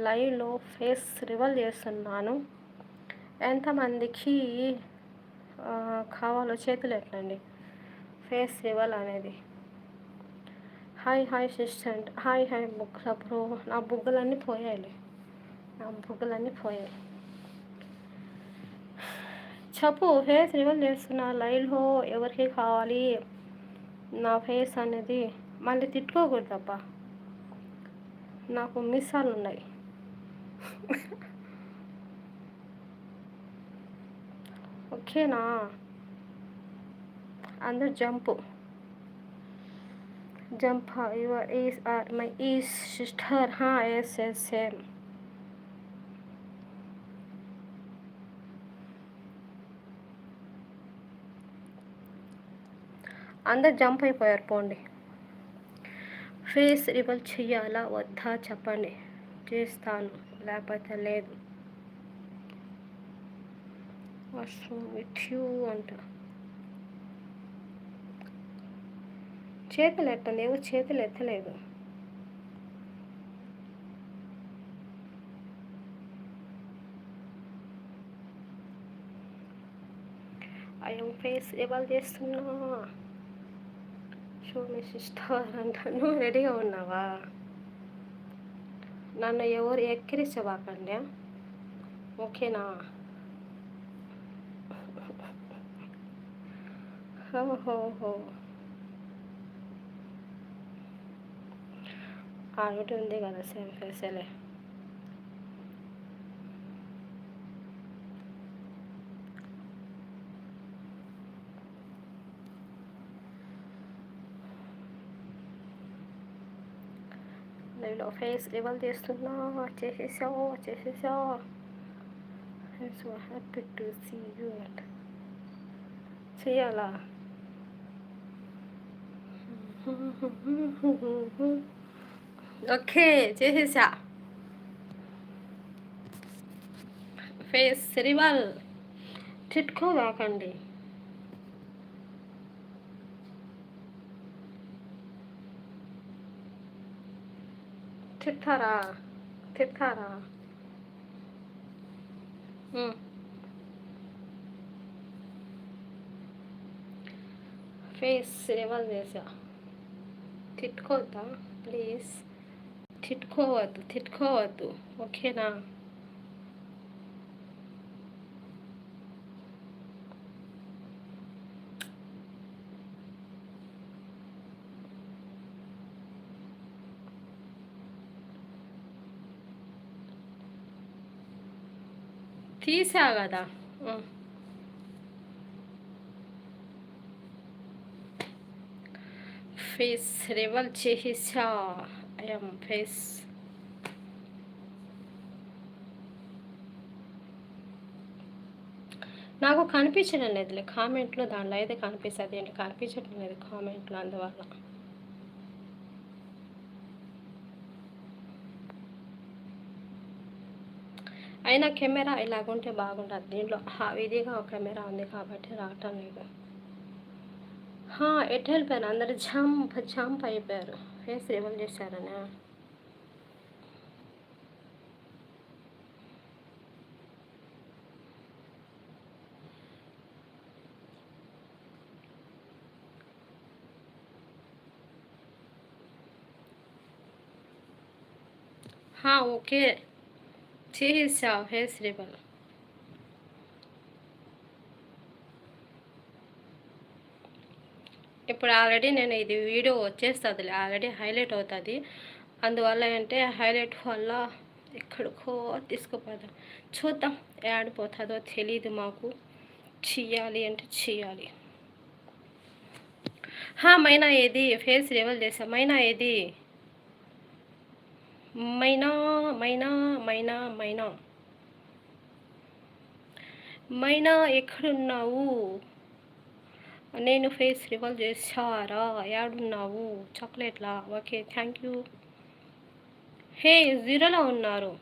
లైవ్లో face rival చేస్తున్నాను. ఎంతమందికి కావాలో చేతులు ఎత్తండి. ఫేస్ రివల్ అనేది. Hi hi sister, hi hi బుగ్గల బ్రో. నా బుగ్గలన్నీ పోయాయి. చెప్పు, ఫేస్ రివల్ చేస్తున్నా లైవ్లో. ఎవరికి కావాలి నా ఫేస్ అనేది? మళ్ళీ తిట్టుకోకూడదబ్బా, నాకు మిస్సాలు ఉన్నాయి. ఓకేనా? అందరు jump your is are my is sister. Yes yes same. అందరు జంప్ అయిపోయారు. పోండి. ఫేస్ రివల్ చెయ్యాలా వద్దా చెప్పండి, చేస్తాను లేకపోతే లేదు. విత్ యూ అంట. చేతులు ఎట్టండి, ఏవో చేతులు ఎత్తలేదు. అయ్యో ఫేస్ రివల్ చేస్తున్నా. షో మీ సిస్టర్ అంటాను. రెడీగా ఉన్నావా? నన్ను ఎవరు ఎక్కిరించబాకండి, ఓకేనా? హో ఆవిడ ఉంది కదా, సేమ్ ఫేసేలే. లైవ్లో ఫేస్ రివల్ చేస్తున్నా. చేసేసావు. So happy to see you అంట. చెయ్యాలా? ఓకే, చేసేసా. Face reveal. తిట్టుకోవాకండి. తిట్టారా? ఫేస్ రివల్ చేసా. తిట్టుకోవద్దా ప్లీజ్, తిట్టుకోవద్దు, ఓకేనా? తీసా కదా. ఫేస్ రివల్ చేసా. I'm face. నాకు కనిపించడం లేదులే కామెంట్లో. దాంట్లో అయితే కనిపిస్తుంది ఏంటి, కనిపించడం లేదు కామెంట్లో, అందువల్ల. అయినా కెమెరా ఇలాగుంటే బాగుంటుంది. దీంట్లో ఇదిగా ఒక కెమెరా ఉంది కాబట్టి రావటం లేదు. ఎట్ వెళ్ళిపోయారు అందరు? జంప్ అయిపోయారు. ఫేస్ రివల్ చేశారనే. ఓకే, చేసా ఫేస్ రివల్. ఇప్పుడు ఆల్రెడీ నేను ఇది వీడియో వచ్చేస్తుంది, ఆల్రెడీ హైలైట్ అవుతుంది. అందువల్ల అంటే హైలైట్ వల్ల ఎక్కడికో తీసుకుపోతాం. చూద్దాం ఏడిపోతుందో తెలీదు మాకు. చెయ్యాలి అంటే చెయ్యాలి. మైనా ఏది? ఫేస్ రివల్ చేసా. మైనా ఏది? మైనా ఎక్కడున్నావు? నేను ఫేస్ రివల్ చేశారా? ఏడున్నావు? చాక్లెట్లా? Okay, thank you. 0లో ఉన్నారు.